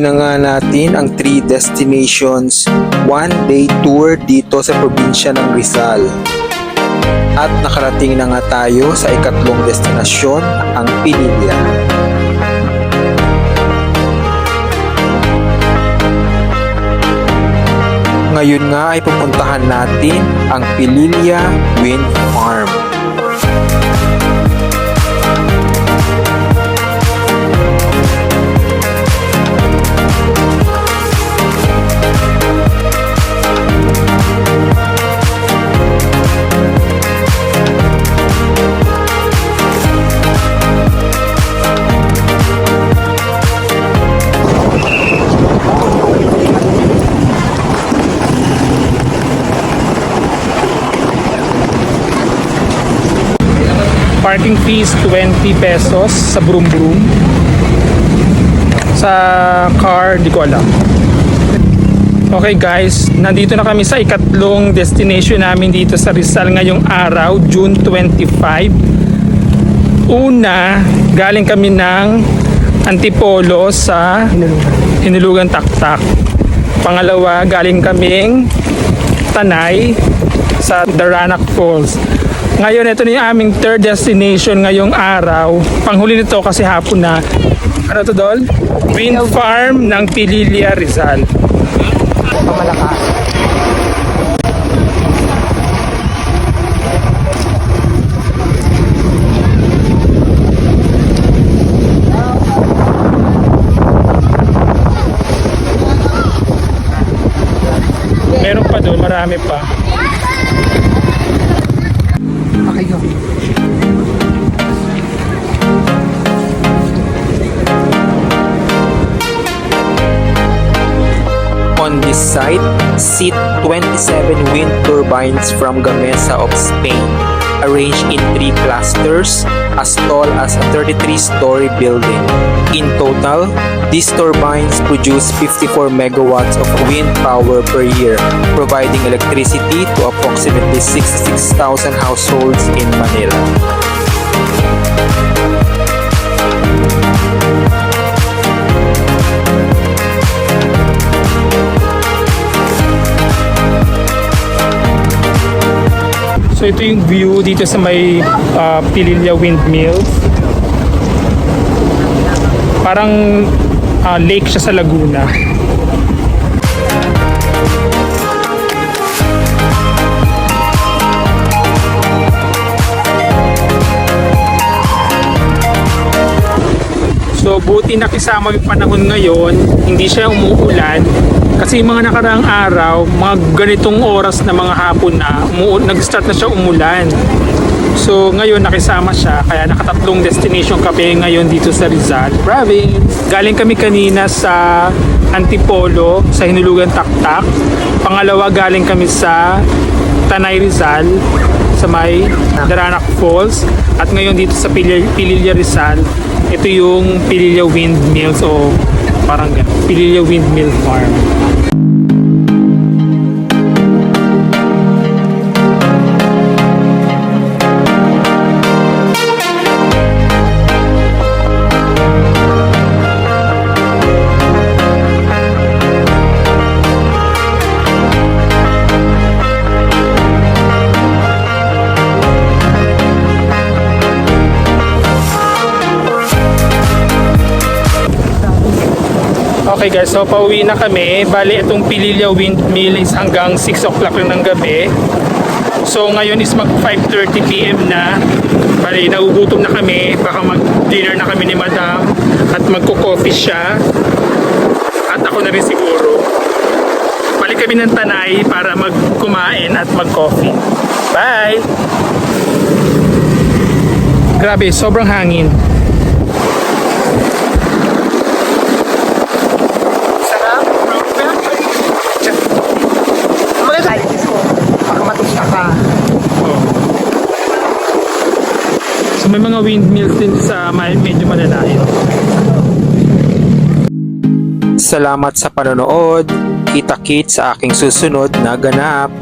Tuloy na nga natin ang 3 destinations 1-day tour dito sa probinsya ng Rizal. At nakarating na nga tayo sa ikatlong destinasyon, ang Pililla. Ngayon nga ay pupuntahan natin ang Pililla Wind Farm. Parking fees 20 pesos sa Broom Broom. Sa car, di ko alam. Okay guys, nandito na kami sa ikatlong destination namin dito sa Rizal ngayong araw, June 25. Una, galing kami ng Antipolo sa Hinulugan Taktak. Pangalawa, galing kaming Tanay sa Daranac Falls. Ngayon, ito na yung aming third destination ngayong araw. Panghuli nito kasi hapon na. Ano to, Dol? Wind Farm ng Pililla, Rizal. Pamalakas. Meron pa doon, marami pa. On this site, sit 27 wind turbines from Gamesa of Spain, arranged in 3 clusters as tall as a 33-story building. In total, these turbines produce 54 megawatts of wind power per year, providing electricity to approximately 66,000 households in Manila. So ito yung view dito sa may Pililla Windmills. Parang lake siya sa Laguna. So buti nakisama yung panahon ngayon, hindi siya umuulan. Kasi yung mga nakaraang araw, mga ganitong oras na mga hapon na, nag-start na siya umulan. So ngayon nakisama siya, kaya nakatatlong destination kami ngayon dito sa Rizal Province. Galing kami kanina sa Antipolo, sa Hinulugan Taktak. Pangalawa, galing kami sa Tanay, Rizal, sa may Daranac Falls. At ngayon dito sa Pililla, Rizal, ito yung Pililla Windmills o parang Pililla Windmill Farm. Okay guys, so pauwi na kami. Bali, itong Pililla Windmill is hanggang 6 o'clock ng gabi. So ngayon is mag 5:30 PM na. Bali, nagugutom na kami. Baka mag-dinner na kami ni Madam. At magko-coffee siya. At ako na rin siguro. Balik kami ng Tanay para magkumain at mag-coffee. Bye! Grabe, sobrang hangin. So may mga windmills din sa medyo malalayo. Salamat sa panonood. Kita-kits sa aking susunod na ganap.